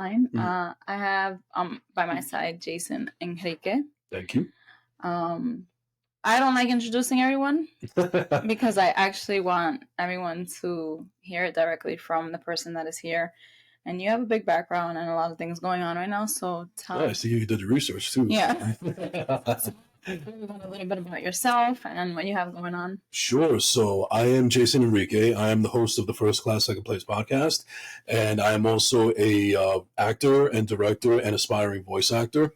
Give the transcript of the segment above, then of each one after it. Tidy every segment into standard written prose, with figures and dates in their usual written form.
Fine. Mm. I have by my side Jason Enrique. Thank you. I don't like introducing everyone because I actually want everyone to hear it directly from the person that is here. And you have a big background and a lot of things going on right now, so tell I see you did the research too. Yeah. A little bit about yourself and what you have going on. Sure. So I am Jason Enrique. I am the host of the First Class Second Place podcast, and I am also a actor and director and aspiring voice actor.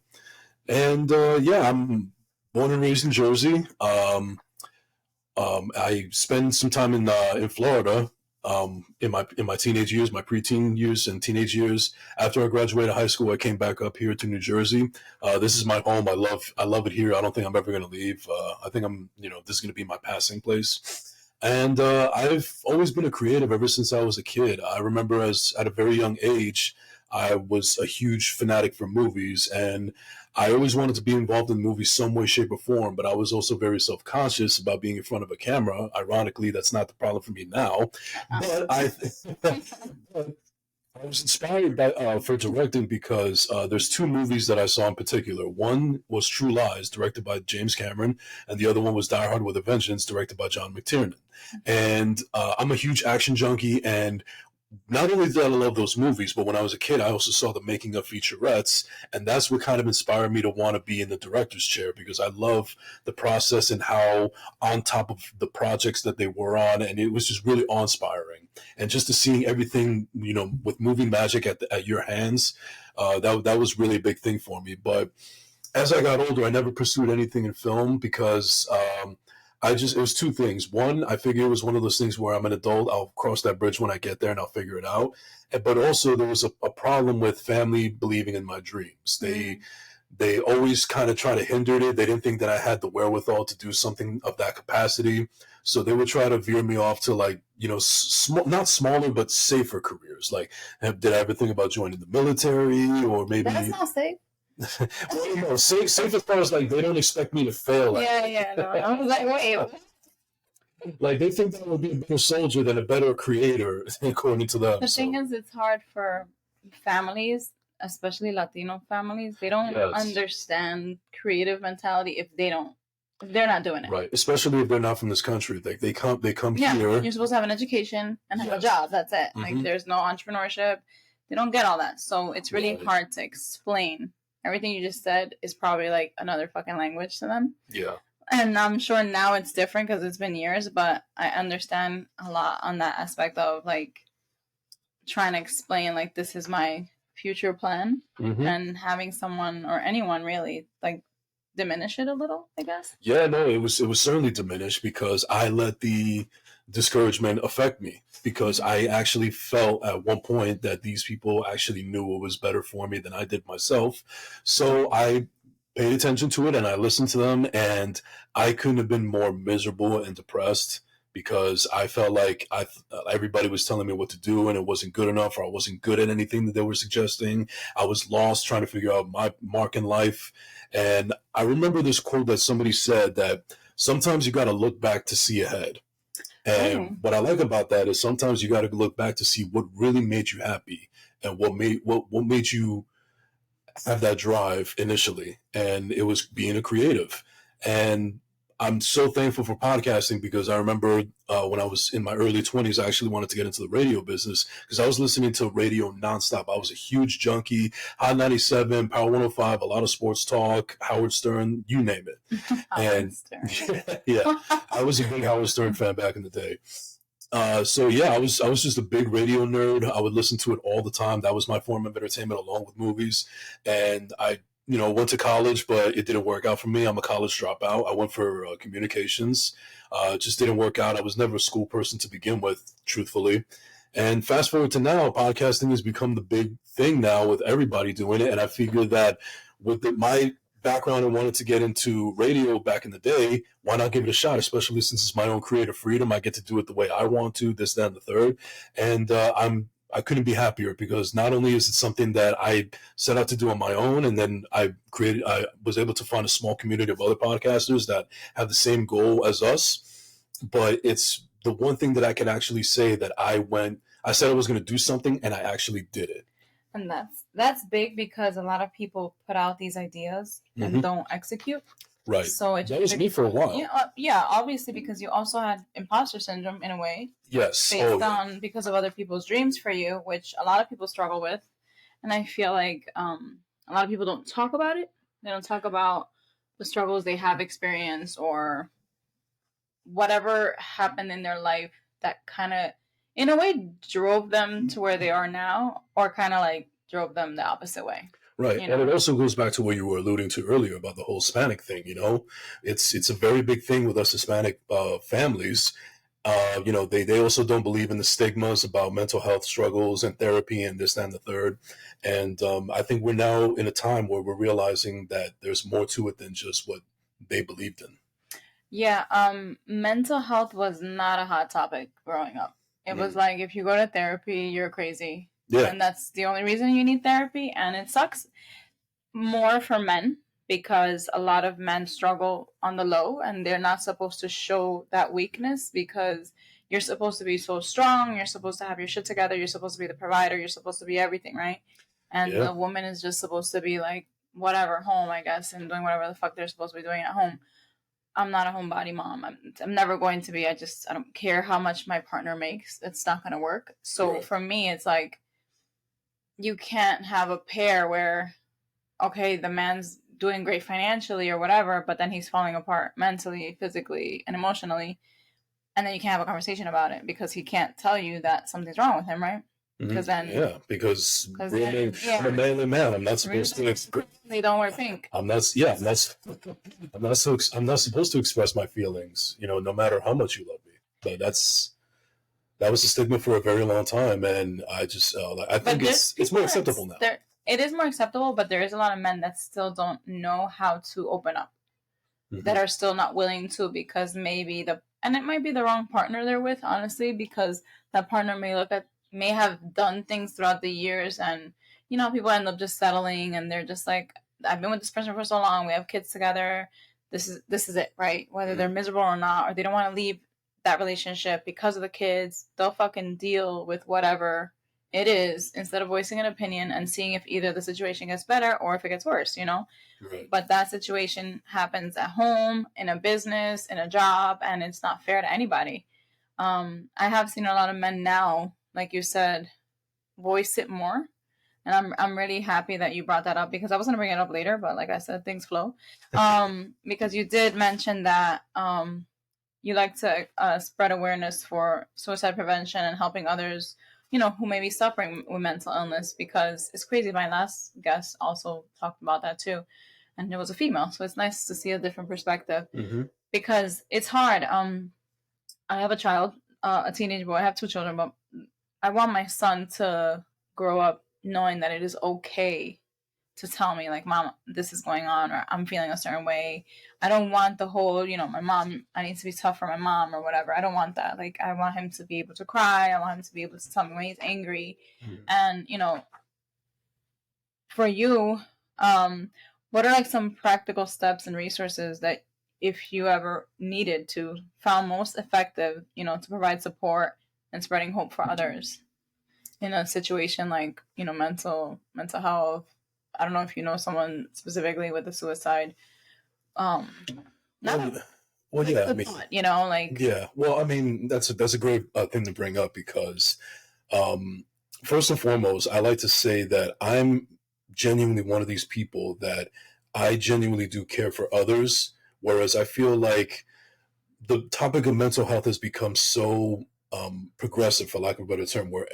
And I'm born and raised in Jersey. I spent some time in Florida in my teenage years, my preteen years and teenage years. After I graduated high school, I came back up here to New Jersey. This is my home. I love it here. I don't think I'm ever going to leave. I think this is going to be my passing place. And I've always been a creative ever since I was a kid. I remember at a very young age, I was a huge fanatic for movies, and I always wanted to be involved in movies some way, shape, or form, but I was also very self-conscious about being in front of a camera. Ironically, that's not the problem for me now. But I was inspired for directing because there's two movies that I saw in particular. One was True Lies, directed by James Cameron, and the other one was Die Hard with a Vengeance, directed by John McTiernan. And I'm a huge action junkie, and not only did I love those movies, but when I was a kid, I also saw the making of featurettes, and that's what kind of inspired me to want to be in the director's chair, because I love the process and how on top of the projects that they were on, and it was just really awe-inspiring. And just to seeing everything, with movie magic at your hands, that was really a big thing for me. But as I got older, I never pursued anything in film because it was two things. One, I figured it was one of those things where I'm an adult. I'll cross that bridge when I get there and I'll figure it out. But also there was a problem with family believing in my dreams. They always kind of try to hinder it. They didn't think that I had the wherewithal to do something of that capacity. So they would try to veer me off to not smaller, but safer careers. Like, did I ever think about joining the military or maybe... That's not safe. Well, safe as far as they don't expect me to fail. No. I was like, wait. Like, they think that I would be a better soldier than a better creator, according to them. The thing is, it's hard for families, especially Latino families. They don't understand creative mentality if they're not doing it. Right, especially if they're not from this country. They come here. You're supposed to have an education and have a job. That's it. Mm-hmm. There's no entrepreneurship. They don't get all that. So it's really hard to explain. Everything you just said is probably another fucking language to them. Yeah. And I'm sure now it's different because it's been years, but I understand a lot on that aspect of trying to explain this is my future plan, and having someone or anyone really diminish it a little, I guess. Yeah, no, it was certainly diminished because I let the discouragement affect me, because I actually felt at one point that these people actually knew what was better for me than I did myself. So I paid attention to it and I listened to them, and I couldn't have been more miserable and depressed because I felt like everybody was telling me what to do and it wasn't good enough, or I wasn't good at anything that they were suggesting. I was lost trying to figure out my mark in life. And I remember this quote that somebody said, that sometimes you got to look back to see ahead. And what I like about that is sometimes you got to look back to see what really made you happy and what made you have that drive initially. And it was being a creative. And I'm so thankful for podcasting because I remember when I was in my early 20s, I actually wanted to get into the radio business because I was listening to radio nonstop. I was a huge junkie. Hot 97, Power 105, a lot of sports talk, Howard Stern, you name it. Howard Stern. Yeah, I was a big Howard Stern fan back in the day. I was just a big radio nerd. I would listen to it all the time. That was my form of entertainment along with movies. And I went to college, but it didn't work out for me. I'm a college dropout. I went for communications. Just didn't work out. I was never a school person to begin with, truthfully. And fast forward to now, podcasting has become the big thing now with everybody doing it. And I figured that with my background and wanted to get into radio back in the day, why not give it a shot, especially since it's my own creative freedom. I get to do it the way I want to, this, that, and the third. And I couldn't be happier because not only is it something that I set out to do on my own, and then I was able to find a small community of other podcasters that have the same goal as us, but it's the one thing that I can actually say that I said I was going to do something and I actually did it. And that's big because a lot of people put out these ideas and don't execute. Right. So that was me for a while. Yeah, obviously, because you also had imposter syndrome in a way. Yes. Based on because of other people's dreams for you, which a lot of people struggle with. And I feel like a lot of people don't talk about it. They don't talk about the struggles they have experienced or whatever happened in their life that kind of, in a way, drove them to where they are now, or kind of like drove them the opposite way. Right. And it also goes back to what you were alluding to earlier about the whole Hispanic thing. It's a very big thing with us Hispanic families. They also don't believe in the stigmas about mental health struggles and therapy and this, that, and the third. And I think we're now in a time where we're realizing that there's more to it than just what they believed in. Yeah. Mental health was not a hot topic growing up. It was like, if you go to therapy, you're crazy. Yeah. And that's the only reason you need therapy. And it sucks more for men because a lot of men struggle on the low and they're not supposed to show that weakness because you're supposed to be so strong. You're supposed to have your shit together. You're supposed to be the provider. You're supposed to be everything, right? And the woman is just supposed to be like, whatever, home, I guess, and doing whatever the fuck they're supposed to be doing at home. I'm not a homebody mom. I'm never going to be. I don't care how much my partner makes. It's not going to work. So for me, it's like, you can't have a pair where, okay, the man's doing great financially or whatever, but then he's falling apart mentally, physically, and emotionally. And then you can't have a conversation about it because he can't tell you that something's wrong with him, right? Because then, because I'm a manly man. I'm not supposed to. They don't wear pink. I'm not supposed to express my feelings. No matter how much you love me. But that was a stigma for a very long time, and I just I think it's more acceptable now. It is more acceptable, but there is a lot of men that still don't know how to open up, that are still not willing to because maybe and it might be the wrong partner they're with, honestly, because that partner may have done things throughout the years, and people end up just settling, and they're just like, I've been with this person for so long, we have kids together, this is it, right? Whether they're miserable or not, or they don't want to leave that relationship because of the kids, they'll fucking deal with whatever it is instead of voicing an opinion and seeing if either the situation gets better or if it gets worse, Right. But that situation happens at home, in a business, in a job, and it's not fair to anybody. I have seen a lot of men now, like you said, voice it more. And I'm really happy that you brought that up because I was going to bring it up later, but like I said, things flow. Because you did mention that you like to spread awareness for suicide prevention and helping others, who may be suffering with mental illness, because it's crazy. My last guest also talked about that too. And it was a female. So it's nice to see a different perspective because it's hard. I have a child, a teenage boy. I have 2 children, but I want my son to grow up knowing that it is okay to tell me, like, Mom, this is going on, or I'm feeling a certain way. I don't want the whole, my mom, I need to be tough for my mom or whatever. I don't want that. Like, I want him to be able to cry. I want him to be able to tell me when he's angry. And, for you, what are like some practical steps and resources that if you ever needed to found most effective, to provide support and spreading hope for others in a situation like, mental health? I don't know if you know someone specifically with a suicide. Well, yeah, thought, yeah. Well, I mean, that's a great thing to bring up because, first and foremost, I like to say that I'm genuinely one of these people that I genuinely do care for others, whereas I feel like the topic of mental health has become so progressive, for lack of a better term, where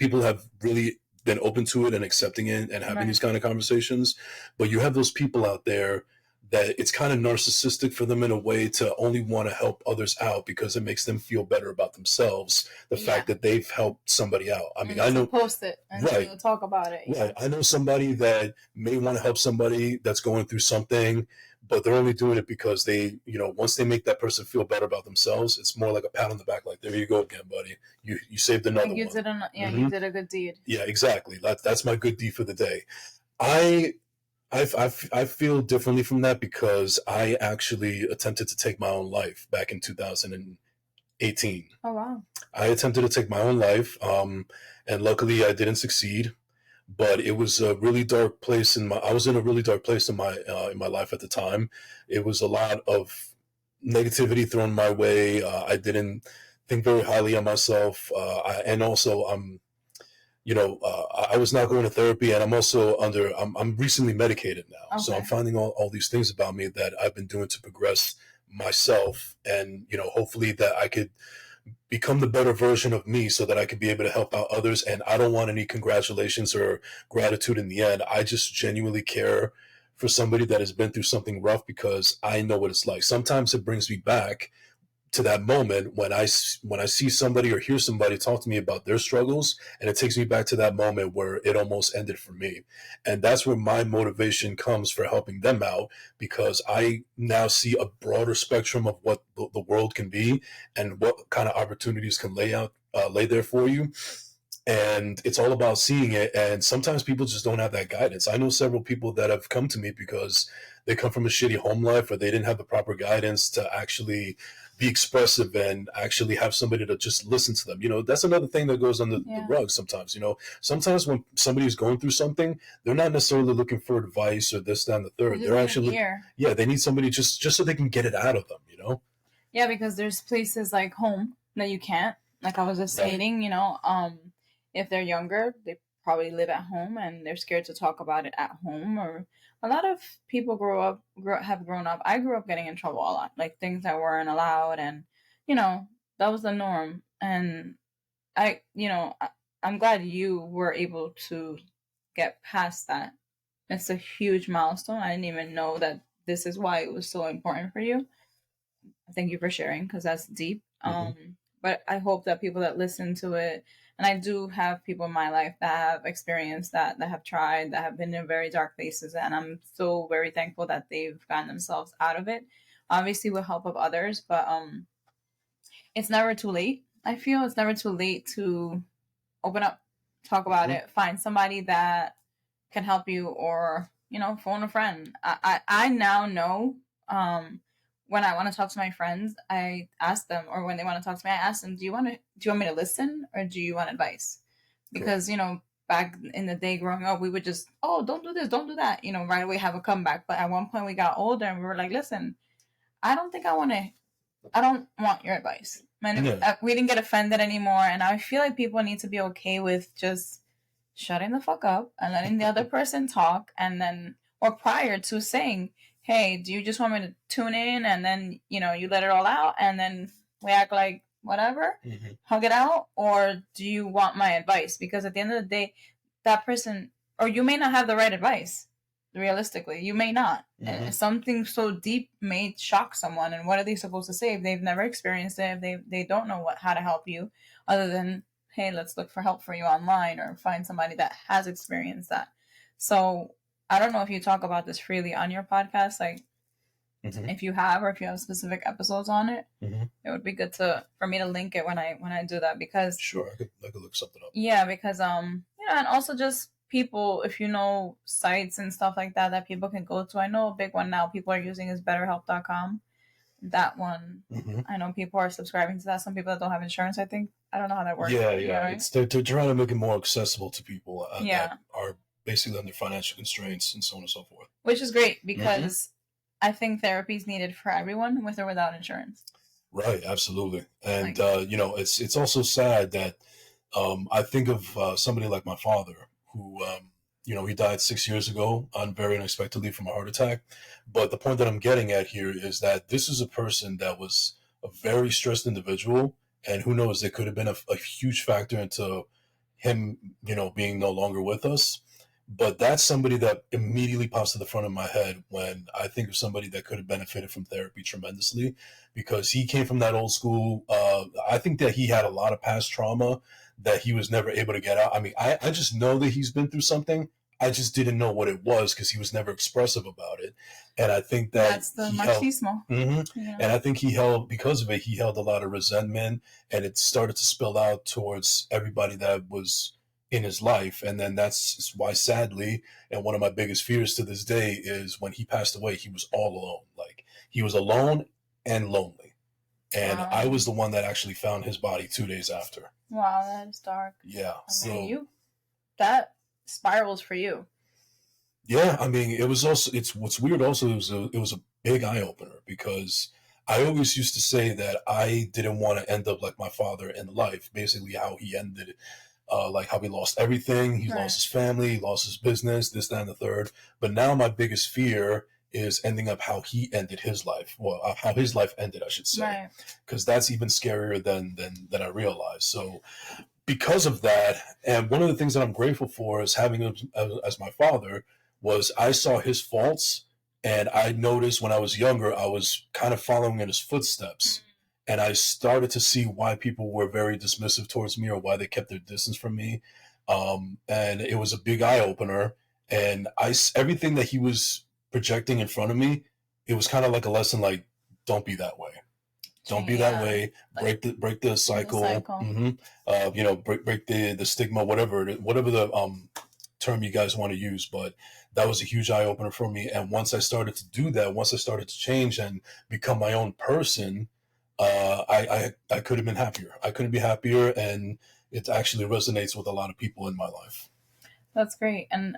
people have really been open to it and accepting it and having these kind of conversations. But you have those people out there that it's kind of narcissistic for them in a way to only want to help others out because it makes them feel better about themselves. The fact that they've helped somebody out. I mean, I know post it and talk about it. Right. I know somebody that may want to help somebody that's going through something, but they're only doing it because they, once they make that person feel better about themselves, it's more like a pat on the back. Like, there you go again, buddy. You saved another one. You did a good deed. Yeah, exactly. That's my good deed for the day. I feel differently from that because I actually attempted to take my own life back in 2018. Oh, wow. I attempted to take my own life, and luckily I didn't succeed. but it was a really dark place I was in a really dark place in my life at the time. It was a lot of negativity thrown my way. I didn't think very highly of myself. And also I was not going to therapy, and I'm recently medicated now. Okay. So I'm finding all these things about me that I've been doing to progress myself, and, hopefully that I could become the better version of me so that I could be able to help out others. And I don't want any congratulations or gratitude in the end. I just genuinely care for somebody that has been through something rough, because I know what it's like. Sometimes it brings me back to that moment when I see somebody or hear somebody talk to me about their struggles, and it takes me back to that moment where it almost ended for me. And that's where my motivation comes for helping them out, because I now see a broader spectrum of what the world can be and what kind of opportunities can lay there for you. And it's all about seeing it. And sometimes people just don't have that guidance. I know several people that have come to me because they come from a shitty home life, or they didn't have the proper guidance to actually be expressive and actually have somebody to just listen to them. That's another thing that goes under the rug sometimes. Sometimes when somebody's going through something, they're not necessarily looking for advice or this, that, and the third. They're actually, they need somebody just so they can get it out of them, Yeah, because there's places like home that you can't, like I was just stating, if they're younger, they probably live at home and they're scared to talk about it at home. Or a lot of people have grown up. I grew up getting in trouble a lot, like things that weren't allowed, and that was the norm. And I'm glad you were able to get past that. It's a huge milestone. I didn't even know that this is why it was so important for you. Thank you for sharing, because that's deep. But I hope that people that listen to it, and I do have people in my life that have experienced that have tried, that have been in very dark places, and I'm so very thankful that they've gotten themselves out of it. Obviously with help of others, but it's never too late. I feel it's never too late to open up, talk about it, find somebody that can help you, or phone a friend. I now know when I want to talk to my friends, I ask them, or when they want to talk to me, I ask them, do you want me to listen, or do you want advice? Because back in the day growing up, we would just, don't do this, don't do that, right away have a comeback. But at one point we got older and we were like, listen, I don't want your advice. We didn't get offended anymore, and I feel like people need to be okay with just shutting the fuck up and letting the other person talk, and then, or prior to saying, hey, do you just want me to tune in, and then you let it all out, and then we act like whatever, hug it out, or do you want my advice? Because at the end of the day, that person, or you may not have the right advice. Realistically, you may not. Something so deep may shock someone, and what are they supposed to say if they've never experienced it? If they don't know how to help you, other than, hey, let's look for help for you online, or find somebody that has experienced that. So I don't know if you talk about this freely on your podcast, like if you have, or if you have specific episodes on it, it would be good for me to link it when I do that, because sure, I could look something up. Yeah, because and also just people, if sites and stuff like that people can go to. I know a big one now people are using is betterhelp.com. That one, I know people are subscribing to that. Some people that don't have insurance, I think. I don't know how that works. Yeah. Right? They're trying to make it more accessible to people that are basically under financial constraints and so on and so forth. Which is great, because I think therapy is needed for everyone, with or without insurance. Right, absolutely. And, it's also sad that I think of somebody like my father, who, he died 6 years ago very unexpectedly from a heart attack. But the point that I'm getting at here is that this is a person that was a very stressed individual, and who knows, it could have been a huge factor into him, being no longer with us. But that's somebody that immediately pops to the front of my head when I think of somebody that could have benefited from therapy tremendously, because he came from that old school. I think that he had a lot of past trauma that he was never able to get out. I mean, I just know that he's been through something. I just didn't know what it was because he was never expressive about it. And I think that's the machismo. And I think because of it, he held a lot of resentment, and it started to spill out towards everybody that was in his life. And then that's why, sadly, and one of my biggest fears to this day is when he passed away, he was all alone. Like, he was alone and lonely. And I was the one that actually found his body 2 days after. Wow, that is dark. Yeah. I mean, that spirals for you. Yeah, I mean, it was also, it's what's weird also, it was a big eye opener because I always used to say that I didn't want to end up like my father in life, basically how he ended, like how he lost everything. He lost his family, he lost his business, this, that, and the third. But now my biggest fear is ending up how he ended his life. Well, how his life ended, I should say, because that's even scarier than I realized. So because of that, and one of the things that I'm grateful for is having him as my father was I saw his faults, and I noticed when I was younger I was kind of following in his footsteps, and I started to see why people were very dismissive towards me or why they kept their distance from me, and it was a big eye opener. And everything that he was projecting in front of me, it was kind of like a lesson, like don't be that way. Don't be that way. Break the cycle. You know, break the stigma, whatever the term you guys want to use. But that was a huge eye opener for me. And once I started to do that, once I started to change and become my own person, I could have been happier. I couldn't be happier, and it actually resonates with a lot of people in my life. That's great. And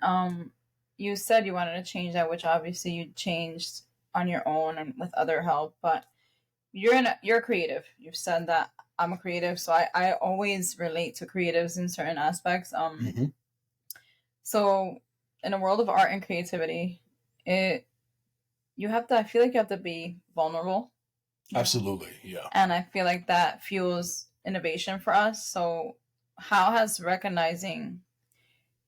you said you wanted to change that, which obviously you changed on your own and with other help, but you're creative. You've said that I'm a creative, so I always relate to creatives in certain aspects. So in a world of art and creativity, I feel like you have to be vulnerable. Absolutely, yeah. And I feel like that fuels innovation for us. So how has recognizing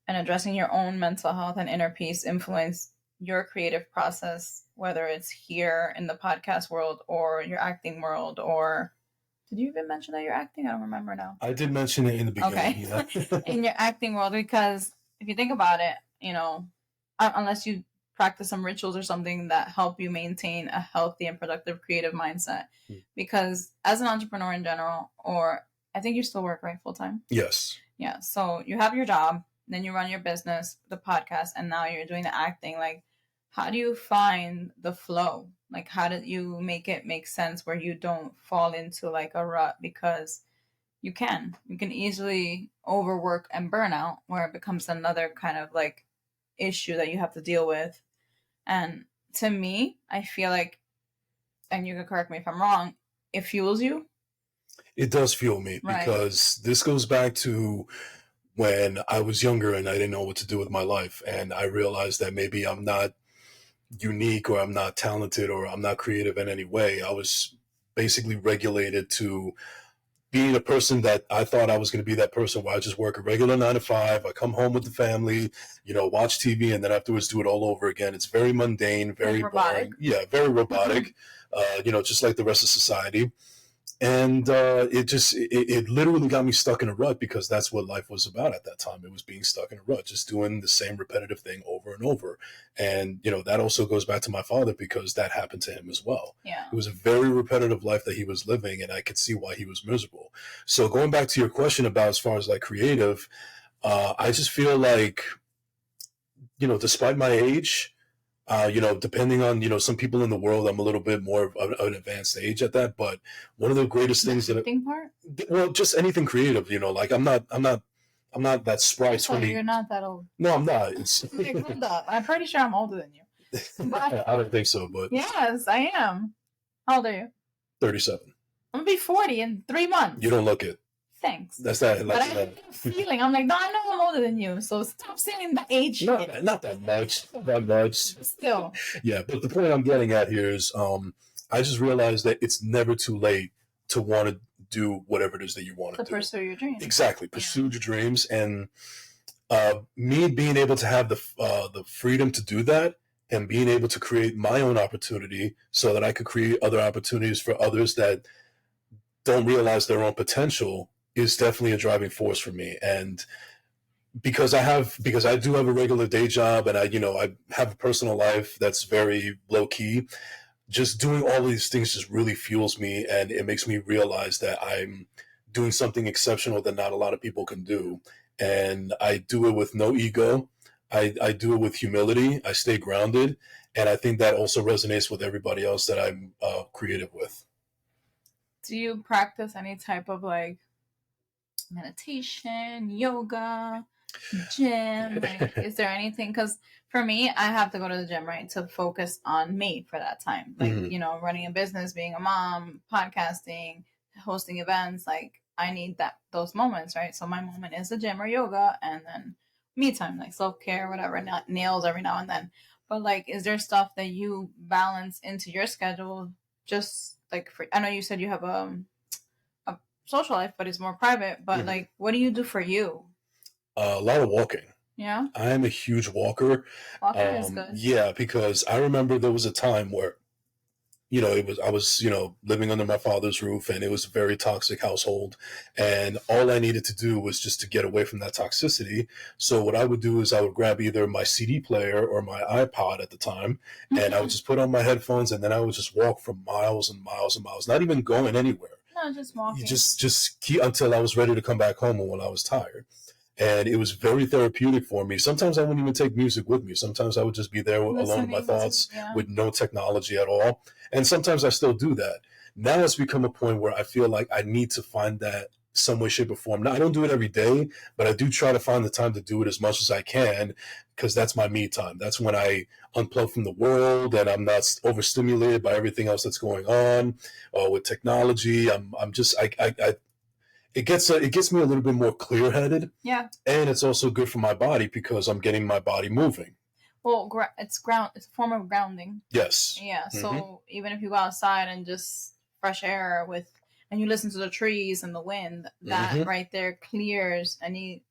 and addressing your own mental health and inner peace influenced your creative process, whether it's here in the podcast world or your acting world? Or did you even mention that you're acting? I don't remember now. I did mention it in the beginning. Okay. Yeah. In your acting world, because if you think about it, you know, unless you practice some rituals or something that help you maintain a healthy and productive creative mindset, because as an entrepreneur in general, or I think you still work, right, full time? Yes. Yeah. So you have your job, then you run your business, the podcast, and now you're doing the acting. Like, how do you find the flow? Like, how do you make it make sense where you don't fall into like a rut? Because you can easily overwork and burn out, where it becomes another kind of like issue that you have to deal with. And to me, I feel like, and you can correct me if I'm wrong, it fuels you. It does fuel me, because this goes back to when I was younger and I didn't know what to do with my life. And I realized that maybe I'm not unique, or I'm not talented, or I'm not creative in any way. I was basically regulated to being a person that I thought I was going to be, that person where I just work a regular 9 to 5. I come home with the family, you know, watch TV, and then afterwards do it all over again. It's very mundane, very boring. Yeah, very robotic, you know, just like the rest of society. And it literally got me stuck in a rut, because that's what life was about at that time. It was being stuck in a rut, just doing the same repetitive thing over and over. And, you know, that also goes back to my father, because that happened to him as well. Yeah. It was a very repetitive life that he was living, and I could see why he was miserable. So going back to your question about as far as like creative, I just feel like, you know, despite my age, you know, depending on, you know, some people in the world, I'm a little bit more of an advanced age at that. But one of the greatest things that, well, just anything creative, you know, like I'm not that spry 20. You're not that old. No, I'm not. It's I'm pretty sure I'm older than you. I don't think so, but yes, I am. How old are you? 37. I'm gonna be 40 in 3 months. You don't look it. Thanks. That's that. But I have a feeling. I'm like, no, I know I'm older than you, so stop saying the age. Not that much. Not that much. Still. Yeah, but the point I'm getting at here is, I just realized that it's never too late to want to do whatever it is that you want to do. Pursue your dreams. Exactly. Pursue your dreams. And me being able to have the freedom to do that, and being able to create my own opportunity so that I could create other opportunities for others that don't realize their own potential, is definitely a driving force for me. And because I do have a regular day job, and I have a personal life that's very low key, just doing all these things just really fuels me, and it makes me realize that I'm doing something exceptional that not a lot of people can do. And I do it with no ego. I do it with humility. I stay grounded. And I think that also resonates with everybody else that I'm creative with. Do you practice any type of like meditation, yoga, Gym, like, is there anything? Because for me, I have to go to the gym, right, to focus on me for that time. Like, running a business, being a mom, podcasting, hosting events. Like, I need those moments, right? So my moment is the gym or yoga, and then me time, like self care, whatever, nails every now and then. But like, is there stuff that you balance into your schedule? Just like I know you said you have a social life, but it's more private. But like, what do you do for you? A lot of walking. Yeah. I am a huge walker. Walking is good. Yeah, because I remember there was a time where, I was, living under my father's roof, and it was a very toxic household. And all I needed to do was just to get away from that toxicity. So what I would do is I would grab either my CD player or my iPod at the time, and I would just put on my headphones, and then I would just walk for miles and miles and miles, not even going anywhere. No, just walking. Just keep until I was ready to come back home or when I was tired. And it was very therapeutic for me. Sometimes I wouldn't even take music with me. Sometimes I would just be there alone with my thoughts, with no technology at all. And sometimes I still do that. Now it's become a point where I feel like I need to find that some way, shape, or form. Now, I don't do it every day, but I do try to find the time to do it as much as I can, because that's my me time. That's when I unplug from the world and I'm not overstimulated by everything else that's going on with technology. It gets me a little bit more clear-headed. Yeah. And it's also good for my body because I'm getting my body moving. Well, it's a form of grounding. Yes. Yeah. So even if you go outside and just fresh air and you listen to the trees and the wind, that right there clears any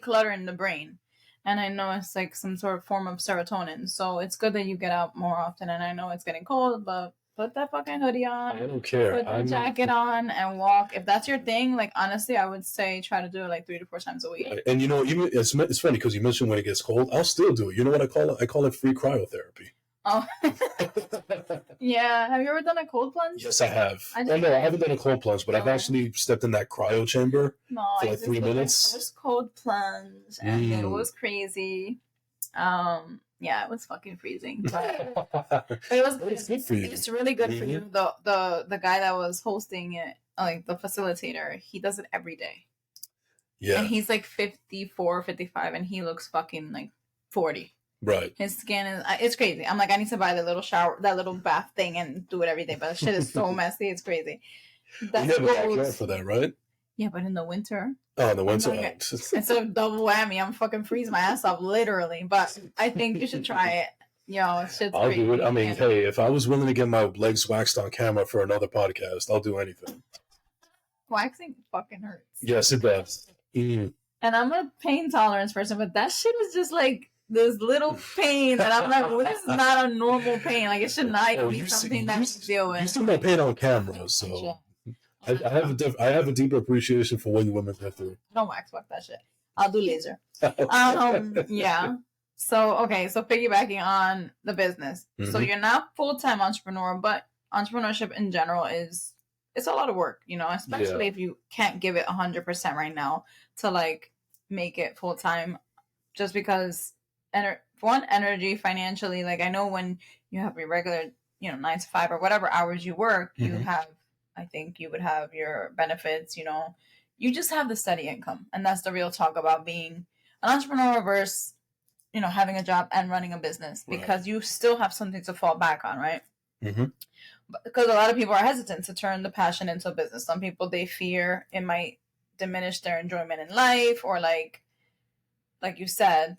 clutter in the brain. And I know it's like some sort of form of serotonin. So it's good that you get out more often. And I know it's getting cold, but put that fucking hoodie on. I don't care. Put the jacket on and walk. If that's your thing, like, honestly, I would say try to do it like 3 to 4 times a week. And even it's funny because you mentioned when it gets cold, I'll still do it. You know what I call it? I call it free cryotherapy. Oh. Yeah. Have you ever done a cold plunge? Yes, I have. I haven't done a cold plunge, but I've actually stepped in that cryo chamber for like 3 minutes. First cold plunge, and it was crazy. Yeah, it was fucking freezing, but it's good for you. It's really good for you. The guy that was hosting it, like the facilitator, he does it every day. Yeah. And he's like 54, 55, and he looks fucking like 40. Right. His skin it's crazy. I'm like, I need to buy that little bath thing and do it every day, but that shit is so messy. It's crazy. You have a backyard for that, right? Yeah, but in the winter. Oh, in the winter. It's a double whammy. I'm fucking freeze my ass off, literally. But I think you should try it. It's shit's I'll do it. I mean, hey, if I was willing to get my legs waxed on camera for another podcast, I'll do anything. Waxing fucking hurts. Yes, it does. And I'm a pain tolerance person, but that shit was just like this little pain that I'm like, well, this is not a normal pain. Like, it should not be something that you deal with. You still got pain on camera, so... Sure. I have a deeper appreciation for what you women go through. Don't wax that shit. I'll do laser. Yeah. So piggybacking on the business. So you're not full-time entrepreneur, but entrepreneurship in general it's a lot of work, especially if you can't give it 100% right now to like make it full-time, just because energy financially, like I know when you have your regular, 9 to 5 or whatever hours you work, you have, I think you would have your benefits, you just have the steady income. And that's the real talk about being an entrepreneur versus, having a job and running a business, because you still have something to fall back on, right? Because a lot of people are hesitant to turn the passion into a business. Some people, they fear it might diminish their enjoyment in life, or like you said,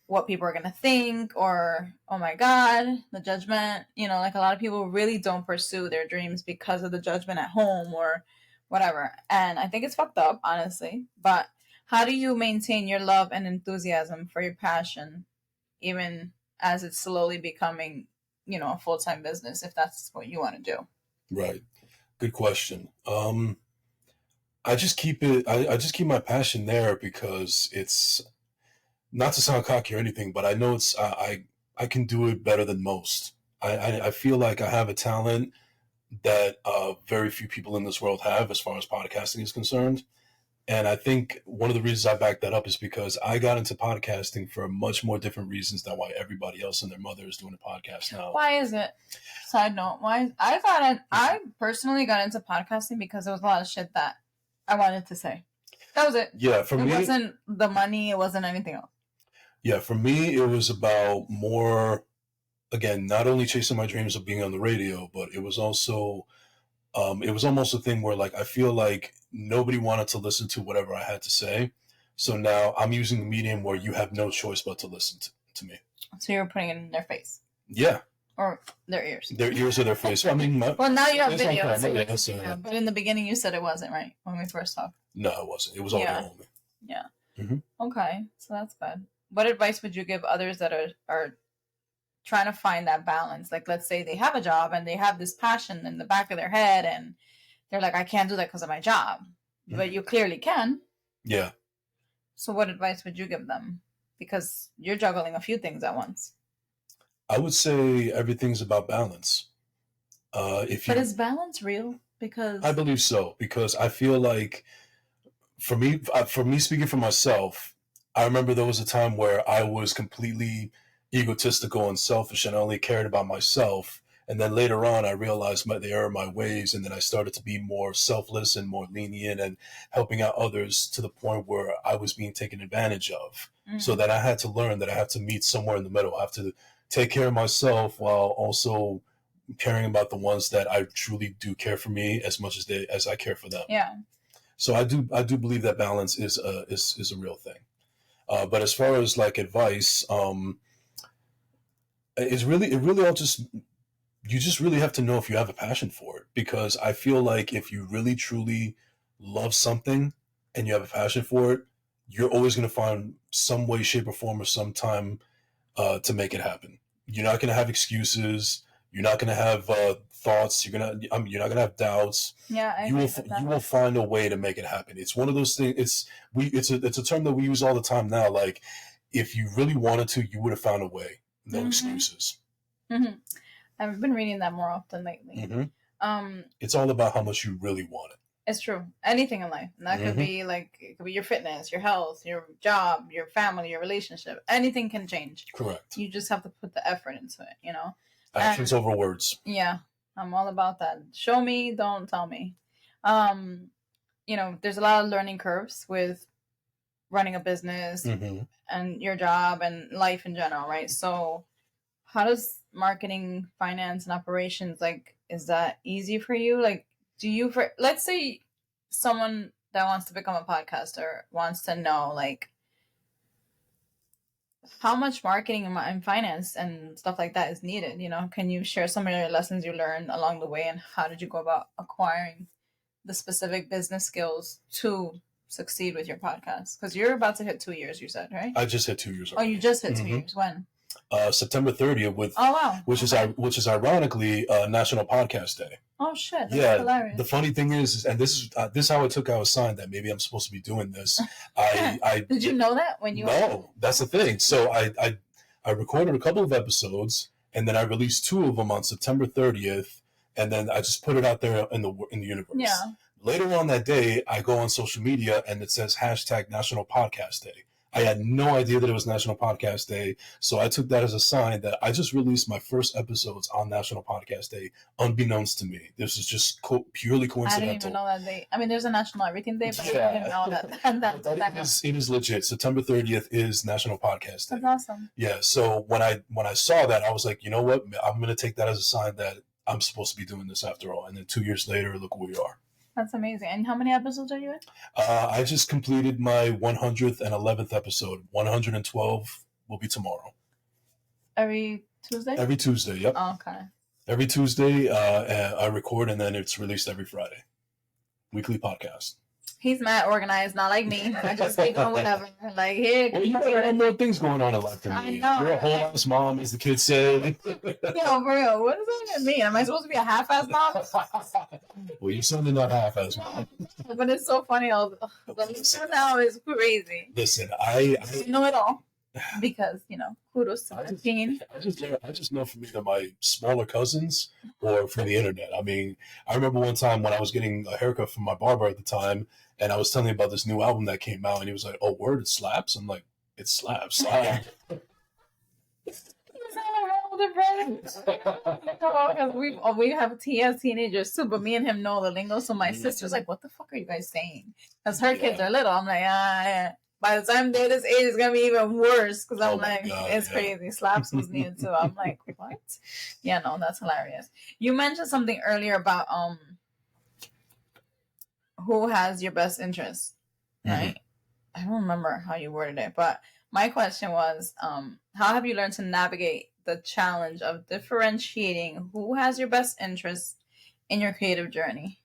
what people are going to think, or, oh my God, the judgment, like a lot of people really don't pursue their dreams because of the judgment at home or whatever. And I think it's fucked up, honestly. But how do you maintain your love and enthusiasm for your passion, even as it's slowly becoming, a full-time business, if that's what you want to do? Right. Good question. I just keep my passion there because it's, not to sound cocky or anything, but I know I can do it better than most. I feel like I have a talent that very few people in this world have as far as podcasting is concerned. And I think one of the reasons I back that up is because I got into podcasting for much more different reasons than why everybody else and their mother is doing a podcast now. Why is it? Side note, why? I personally got into podcasting because there was a lot of shit that I wanted to say. That was it. Yeah, for me, it wasn't the money. It wasn't anything else. Yeah, for me, it was about more. Again, not only chasing my dreams of being on the radio, but it was also, it was almost a thing where like I feel like nobody wanted to listen to whatever I had to say. So now I'm using the medium where you have no choice but to listen to me. So you're putting it in their face. Yeah. Or their ears. Their ears or their face. I mean, well, now you have video. But in the beginning, you said it wasn't, right? When we first talked. No, it wasn't. It was all yeah. me. Yeah. Mm-hmm. Okay, so that's good. What advice would you give others that are trying to find that balance? Like, let's say they have a job and they have this passion in the back of their head, and they're like, I can't do that because of my job. Mm-hmm. But you clearly can. Yeah. So what advice would you give them? Because you're juggling a few things at once. I would say everything's about balance. But is balance real? Because I believe so. Because I feel like, for me speaking for myself, I remember there was a time where I was completely egotistical and selfish, and I only cared about myself. And then later on, I realized the error of my ways, and then I started to be more selfless and more lenient and helping out others to the point where I was being taken advantage of. Mm-hmm. So that I had to learn that I have to meet somewhere in the middle. I have to take care of myself while also caring about the ones that I truly do care for me as much as I care for them. Yeah. So I do believe that balance is a real thing. But as far as like advice, it really all you just really have to know if you have a passion for it, because I feel like if you really truly love something and you have a passion for it, you're always going to find some way, shape, or form or some time to make it happen. You're not going to have excuses. You're not going to have thoughts. You're not going to have doubts. Yeah, you will find a way to make it happen. It's one of those things. It's a term that we use all the time now. Like, if you really wanted to, you would have found a way. No excuses. Mm-hmm. I've been reading that more often lately. Mm-hmm. It's all about how much you really want it. It's true. Anything in life. And that could be it could be your fitness, your health, your job, your family, your relationship. Anything can change. Correct. You just have to put the effort into it, Actions over words. Yeah. I'm all about that. Show me, don't tell me. There's a lot of learning curves with running a business and your job and life in general, right? So how does marketing, finance, and operations, is that easy for you? Let's say someone that wants to become a podcaster wants to know, how much marketing and finance and stuff like that is needed? Can you share some of your lessons you learned along the way, and how did you go about acquiring the specific business skills to succeed with your podcast? Because you're about to hit 2 years, you said, right? I just hit 2 years already. Oh, you just hit 2 years. When? September 30th which is ironically National Podcast Day. Oh shit! That's hilarious. The funny thing is, and this is how I took out a sign that maybe I'm supposed to be doing this. I did you know that when you? No, that's the thing. So I recorded a couple of episodes, and then I released 2 of them on September 30th, and then I just put it out there in the universe. Yeah. Later on that day, I go on social media and it says #National Podcast Day. I had no idea that it was National Podcast Day, so I took that as a sign that I just released my first episodes on National Podcast Day, unbeknownst to me. This is just purely coincidental. I didn't even know that day. I mean, there's a National Everything Day, but I didn't know that. It is legit. September 30th is National Podcast Day. That's awesome. Yeah, so when I saw that, I was like, you know what? I'm going to take that as a sign that I'm supposed to be doing this after all. And then 2 years later, look where we are. That's amazing. And how many episodes are you in? I just completed my 111th episode. 112 will be tomorrow. Every Tuesday? Every Tuesday, yep. Oh, okay. Every Tuesday, I record, and then it's released every Friday. Weekly podcast. He's mad organized, not like me. I just speak on whatever. Here. Well, you got more things going on in life than me. I know. You're a whole ass mom, as the kids say. Yo, for real. What does that even mean? Am I supposed to be a half-ass mom? Well, you're certainly not half-ass mom. But it's so funny. The listener now is crazy. Listen, I know it all. Because, kudos to the team. I just know from either my smaller cousins or from the internet. I mean, I remember one time when I was getting a haircut from my barber at the time, and I was telling him about this new album that came out, and he was like, "Oh, word, it slaps." I'm like, "It slaps." There's nothing wrong with it, Because we have tea as teenagers too, but me and him know the lingo. So my sister's like, "What the fuck are you guys saying?" Because her kids are little. I'm like, yeah. By the time they're this age, it's gonna be even worse. Because I'm it's crazy. Slaps was new too. I'm like, what? Yeah, no, that's hilarious. You mentioned something earlier about who has your best interest, right? I don't remember how you worded it, but my question was, how have you learned to navigate the challenge of differentiating who has your best interest in your creative journey?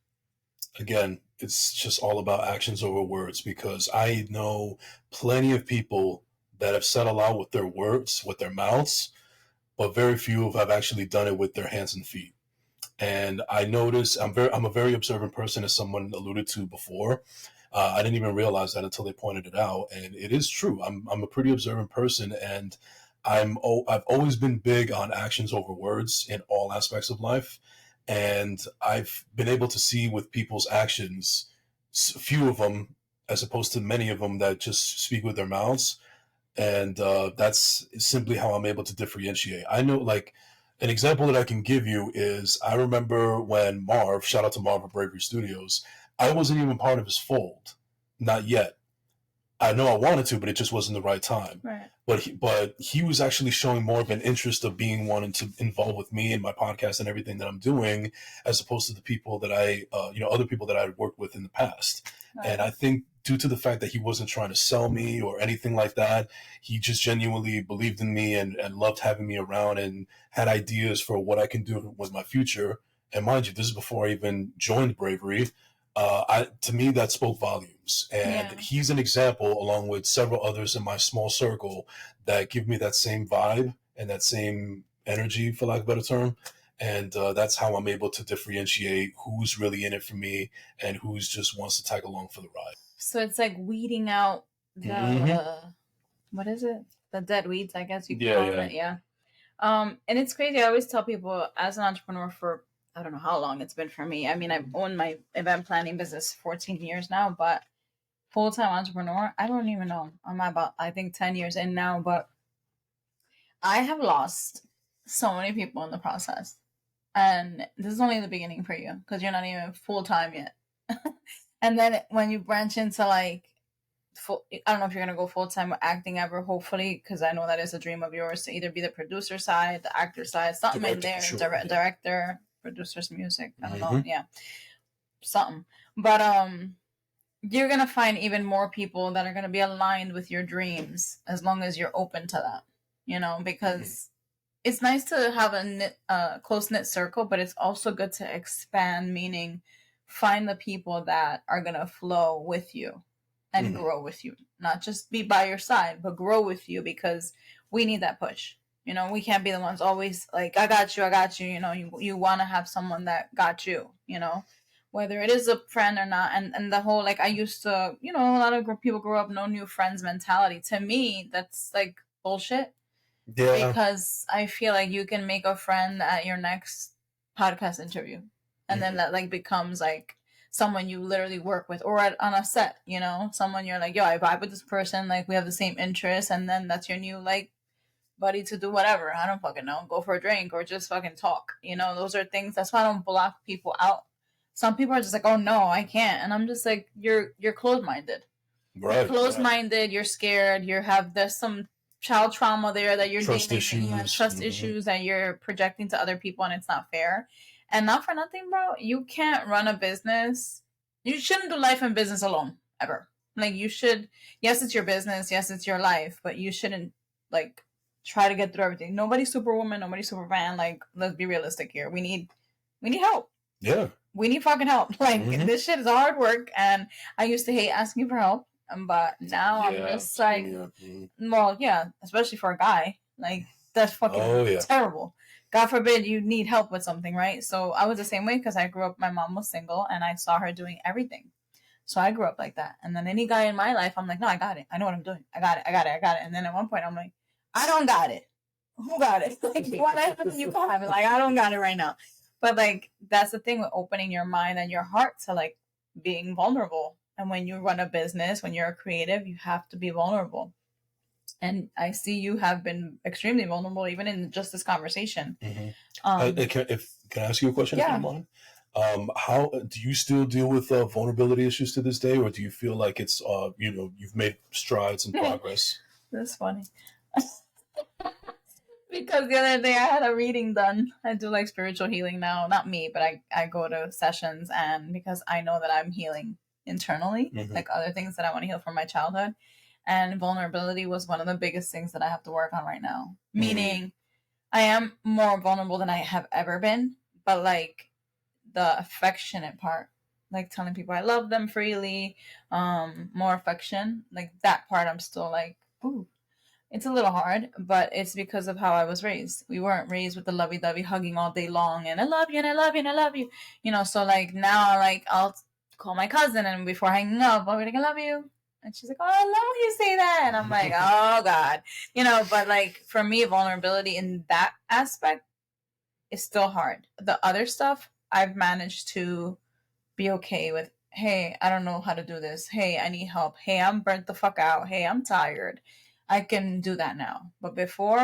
Again, it's just all about actions over words, because I know plenty of people that have said a lot with their words, with their mouths, but very few have actually done it with their hands and feet. And I notice I'm a very observant person, as someone alluded to before. I didn't even realize that until they pointed it out, and it is true. I'm a pretty observant person, and I've always been big on actions over words in all aspects of life, and I've been able to see with people's actions, few of them, as opposed to many of them that just speak with their mouths, and that's simply how I'm able to differentiate. I know, like, an example that I can give you is, I remember when Marv, shout out to Marv at Bravery Studios, I wasn't even part of his fold, not yet. I know I wanted to, but it just wasn't the right time. Right. But he was actually showing more of an interest of being wanting to involve with me and my podcast and everything that I'm doing, as opposed to the people that other people that I had worked with in the past. Right. And I think due to the fact that he wasn't trying to sell me or anything like that, he just genuinely believed in me and loved having me around and had ideas for what I can do with my future. And mind you, this is before I even joined Bravery. To me, that spoke volumes. And he's an example, along with several others in my small circle, that give me that same vibe and that same energy, for lack of a better term. And that's how I'm able to differentiate who's really in it for me and who's just wants to tag along for the ride. So it's like weeding out the, what is it? The dead weeds, I guess you call it. Yeah. And it's crazy. I always tell people, as an entrepreneur for, I don't know how long it's been for me. I mean, I've owned my event planning business 14 years now, but full-time entrepreneur, I don't even know. I'm about, I think, 10 years in now, but I have lost so many people in the process. And this is only the beginning for you, because you're not even full-time yet. And then when you branch into like, I don't know if you're going to go full-time with acting ever, hopefully, because I know that is a dream of yours, to either be the producer side, the actor side, something director, in there, sure, director, producer's music, I don't know, something. But you're going to find even more people that are going to be aligned with your dreams, as long as you're open to that, because it's nice to have a close-knit circle, but it's also good to expand, meaning find the people that are going to flow with you and grow with you, not just be by your side, but grow with you, because we need that push. We can't be the ones always like, I got you, you want to have someone that got you, whether it is a friend or not. And the whole, like, I used to, a lot of people grow up no new friends mentality. To me, that's like bullshit. Yeah. Because I feel like you can make a friend at your next podcast interview, and then that like becomes like someone you literally work with, or on a set, someone you're like, yo, I vibe with this person, like we have the same interests, and then that's your new like buddy to do whatever. I don't fucking know, go for a drink or just fucking talk. Those are things. That's why I don't block people out. Some people are just like, oh no, I can't, and I'm just like, you're closed-minded. Right. You're closed-minded. You're scared. There's some child trauma there that you're trust issues that you're projecting to other people, and it's not fair. And not for nothing, bro, you can't run a business. You shouldn't do life and business alone, ever. Like, you should, yes, it's your business, yes, it's your life, but you shouldn't, like, try to get through everything. Nobody's superwoman, nobody's superman. Like, let's be realistic here. We need help. Yeah. We need fucking help. Like, this shit is hard work, and I used to hate asking for help, but now I'm just like, well, especially for a guy. Like, that's fucking terrible. God forbid you need help with something, right? So I was the same way, because I grew up, my mom was single, and I saw her doing everything. So I grew up like that. And then any guy in my life, I'm like, no, I got it. I know what I'm doing. I got it. And then at one point, I'm like, I don't got it. Who got it? Like, whatever you have it. Like, I don't got it right now. But, like, that's the thing with opening your mind and your heart to, like, being vulnerable. And when you run a business, when you're a creative, you have to be vulnerable. And I see you have been extremely vulnerable, even in just this conversation. Can I ask you a question? Yeah. If you don't mind? How do you still deal with vulnerability issues to this day, or do you feel like it's you've made strides and progress? That's funny. Because the other day I had a reading done. I do like spiritual healing now. Not me, but I go to sessions, and because I know that I'm healing internally, like other things that I want to heal from my childhood. And vulnerability was one of the biggest things that I have to work on right now. Meaning, I am more vulnerable than I have ever been, but like the affectionate part, like telling people I love them freely, more affection, like that part, I'm still like, ooh. It's a little hard, but it's because of how I was raised. We weren't raised with the lovey-dovey hugging all day long and I love you and I love you and I love you. So like now like I'll call my cousin and before hanging up, I'll be like, I love you. And she's like, oh, I love you say that. And I'm like, oh God. But like for me, vulnerability in that aspect is still hard. The other stuff I've managed to be okay with. Hey, I don't know how to do this. Hey, I need help. Hey, I'm burnt the fuck out. Hey, I'm tired. I can do that now. But before,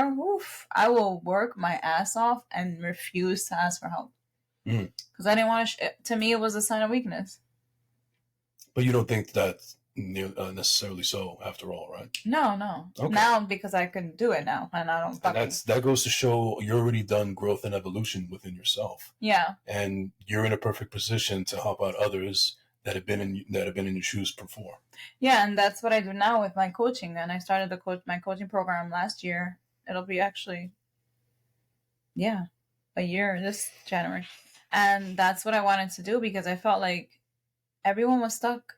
I will work my ass off and refuse to ask for help. Because I didn't want to, to me, it was a sign of weakness. But you don't think that's necessarily so after all, right? No. Okay. Now, because I can do it now and I don't fucking... That goes to show you're already done growth and evolution within yourself. Yeah. And you're in a perfect position to help out others that have been in your shoes before. Yeah, and that's what I do now with my coaching. And I started my coaching program last year. It'll be actually, a year this January. And that's what I wanted to do because I felt like everyone was stuck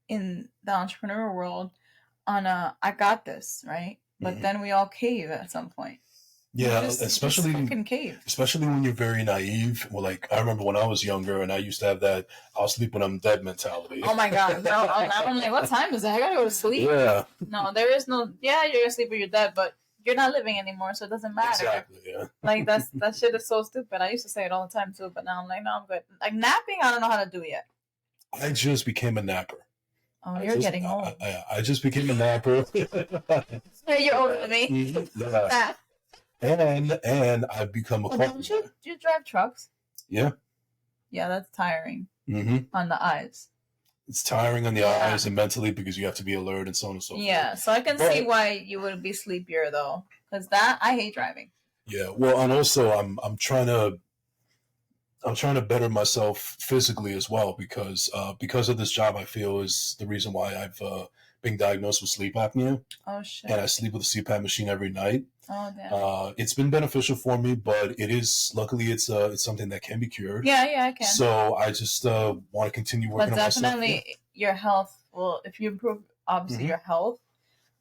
in the entrepreneur world on I got this, right? But then we all cave at some point. Yeah, especially when you're very naive. Well, like I remember when I was younger and I used to have that I'll sleep when I'm dead mentality. Oh my God. No, I'm like, what time is it? I gotta go to sleep. Yeah. No, there is no, you're gonna sleep when you're dead, but you're not living anymore, so it doesn't matter. Exactly, yeah. Like that shit is so stupid. I used to say it all the time too, but now I'm like, no, I'm good. Like napping, I don't know how to do yet. I just became a napper. Oh, you're getting old. I just became a napper. You're older than me. Yeah. And I've become a carpenter. Don't you drive trucks? Yeah. Yeah, that's tiring. On the eyes. It's tiring on the eyes and mentally because you have to be alert and so on and so forth. Yeah, so I can see why you would be sleepier though, because I hate driving. Yeah, well, and also I'm trying to better myself physically as well because of this job. I feel is the reason why I've been diagnosed with sleep apnea. Oh shit! And I sleep with a CPAP machine every night. Oh damn! It's been beneficial for me, but luckily it's something that can be cured. Yeah, I can. So I just want to continue working on myself. But definitely your health will, if you improve obviously your health,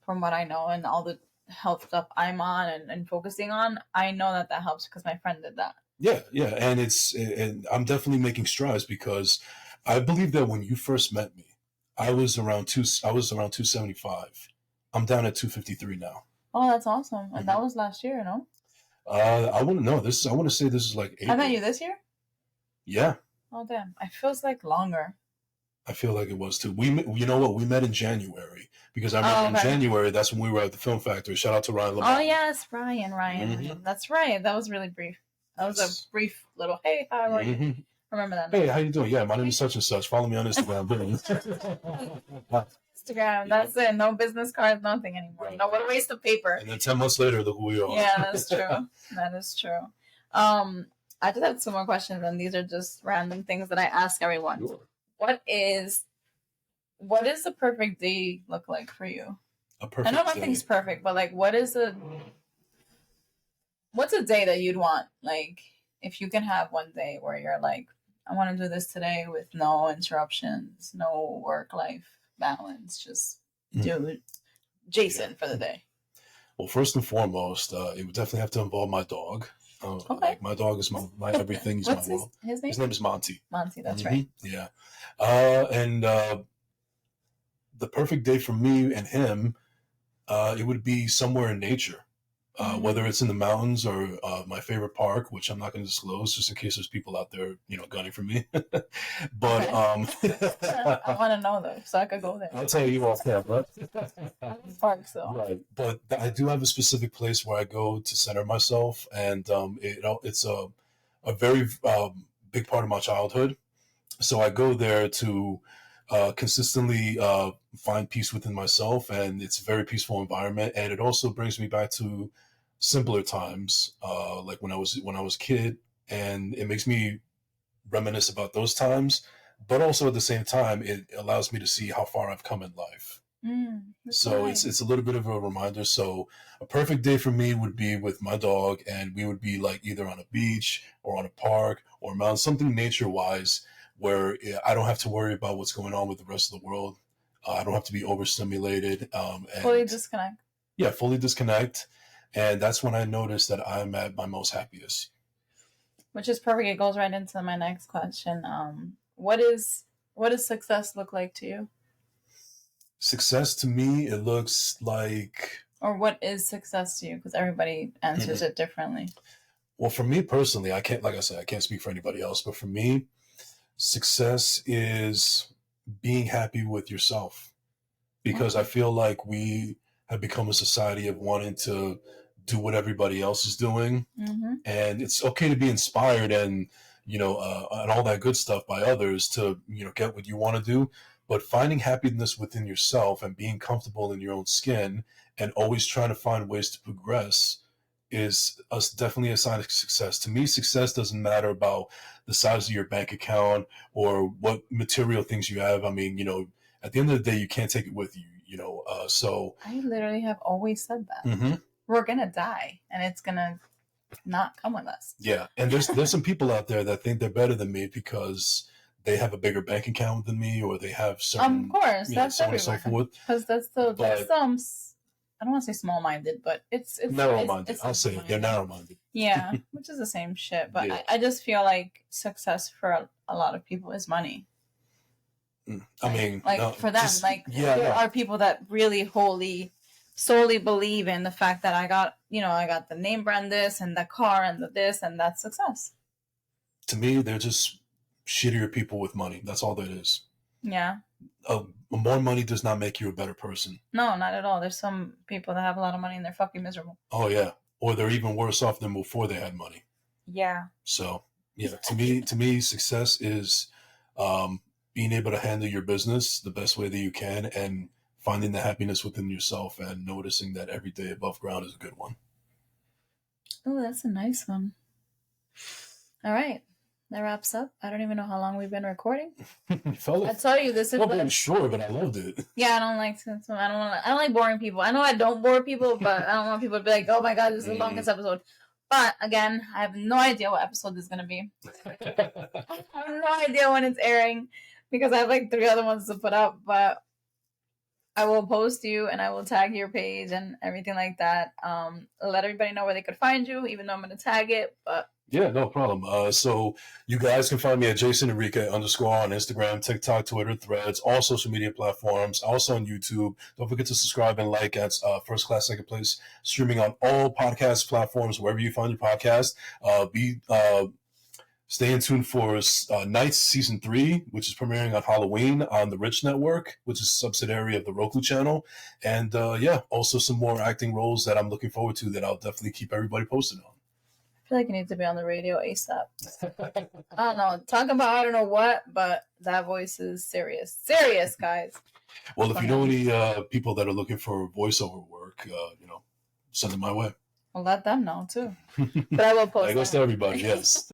from what I know and all the health stuff I'm on and focusing on, I know that helps because my friend did that. Yeah, and I'm definitely making strides because I believe that when you first met me, I was around 275. I'm down at 253 now. Oh, that's awesome! And that was last year, no? I want to know this. I want to say this is like April. I met you this year. Yeah. Oh damn! It feels like longer. I feel like it was too. You know what? We met in January because I remember in January that's when we were at the Film Factory. Shout out to Ryan Lamont. Oh yes, Ryan. That's right. That was really brief. That was a brief little, hey, how are you? Remember that? Hey, how you doing? Yeah, my name is such and such. Follow me on Instagram. Instagram, that's it. No business cards, nothing anymore. Right. No, what a waste of paper. And then 10 months later, look who we are. Yeah, that's true. That is true. I just have some more questions, and these are just random things that I ask everyone. Sure. What is the perfect day look like for you? I know nothing's perfect, but like, what's a day that you'd want? Like, if you can have one day where you're like, I want to do this today with no interruptions, no work-life balance, just do Jason for the day. Well, first and foremost, it would definitely have to involve my dog. Okay. Like my dog is my everything. He's What's my world. His name? His name is Monty. Monty, that's right. Yeah. And the perfect day for me and him, it would be somewhere in nature. Whether it's in the mountains or my favorite park, which I'm not going to disclose, just in case there's people out there, gunning for me. But I want to know though, so I could go there. I'll tell you off camera. Parks though. Right, but I do have a specific place where I go to center myself, and it's a very big part of my childhood. So I go there to consistently find peace within myself, and it's a very peaceful environment. And it also brings me back to simpler times, like when I was a kid, and it makes me reminisce about those times. But also at the same time, it allows me to see how far I've come in life. So nice. it's a little bit of a reminder. So a perfect day for me would be with my dog, and we would be like either on a beach or on a park or a mountain, something nature wise, where I don't have to worry about what's going on with the rest of the world. I don't have to be overstimulated. And fully disconnect. Yeah, fully disconnect. And that's when I notice that I'm at my most happiest. Which is perfect. It goes right into my next question. What does success look like to you? Success to me, it looks like... Or what is success to you? Because everybody answers it differently. Well, for me personally, I can't speak for anybody else, but for me, success is being happy with yourself, because I feel like we have become a society of wanting to do what everybody else is doing, and it's okay to be inspired and and all that good stuff by others to get what you want to do, but finding happiness within yourself and being comfortable in your own skin and always trying to find ways to progress is definitely a sign of success. To me, success doesn't matter about the size of your bank account or what material things you have. I mean, at the end of the day, you can't take it with you, so... I literally have always said that. We're going to die, and it's going to not come with us. Yeah, and there's some people out there that think they're better than me because they have a bigger bank account than me, or they have certain... Of course, that's so on and so forth. Because that's I don't want to say small-minded, but it's narrow-minded. I'll say it. They're narrow-minded. Yeah, which is the same shit. But I just feel like success for a lot of people is money. I mean, for them, there are people that really solely believe in the fact that I got the name brand this and the car and the this, and that's success. To me, they're just shittier people with money. That's all that is. Yeah. More money does not make you a better person. No, not at all. There's some people that have a lot of money and they're fucking miserable. Oh yeah, or they're even worse off than before they had money. Yeah. So yeah, to me, success is being able to handle your business the best way that you can, and finding the happiness within yourself, and noticing that every day above ground is a good one. Oh, that's a nice one. All right. That wraps up. I don't even know how long we've been recording. I tell you, this is... Well, I'm sure, but I loved it. Yeah, I don't like boring people. I know I don't bore people, but I don't want people to be like, oh my God, this is the longest episode. But again, I have no idea what episode this is going to be. I have no idea when it's airing, because I have like 3 other ones to put up, but I will post you and I will tag your page and everything like that. Let everybody know where they could find you, even though I'm going to tag it, but... Yeah, no problem. So you guys can find me at Enrique _ on Instagram, TikTok, Twitter, Threads, all social media platforms, also on YouTube. Don't forget to subscribe and like at First Class Second Place, streaming on all podcast platforms, wherever you find your podcast. Stay in tune for Nights Season 3, which is premiering on Halloween on the Rich Network, which is a subsidiary of the Roku channel. And also some more acting roles that I'm looking forward to that I'll definitely keep everybody posted on. I feel like you need to be on the radio ASAP. I don't know. Talk about I don't know what, but that voice is serious. Serious, guys. Well, if you know any people that are looking for voiceover work, send them my way. I'll let them know, too. But I will post that goes to everybody, yes.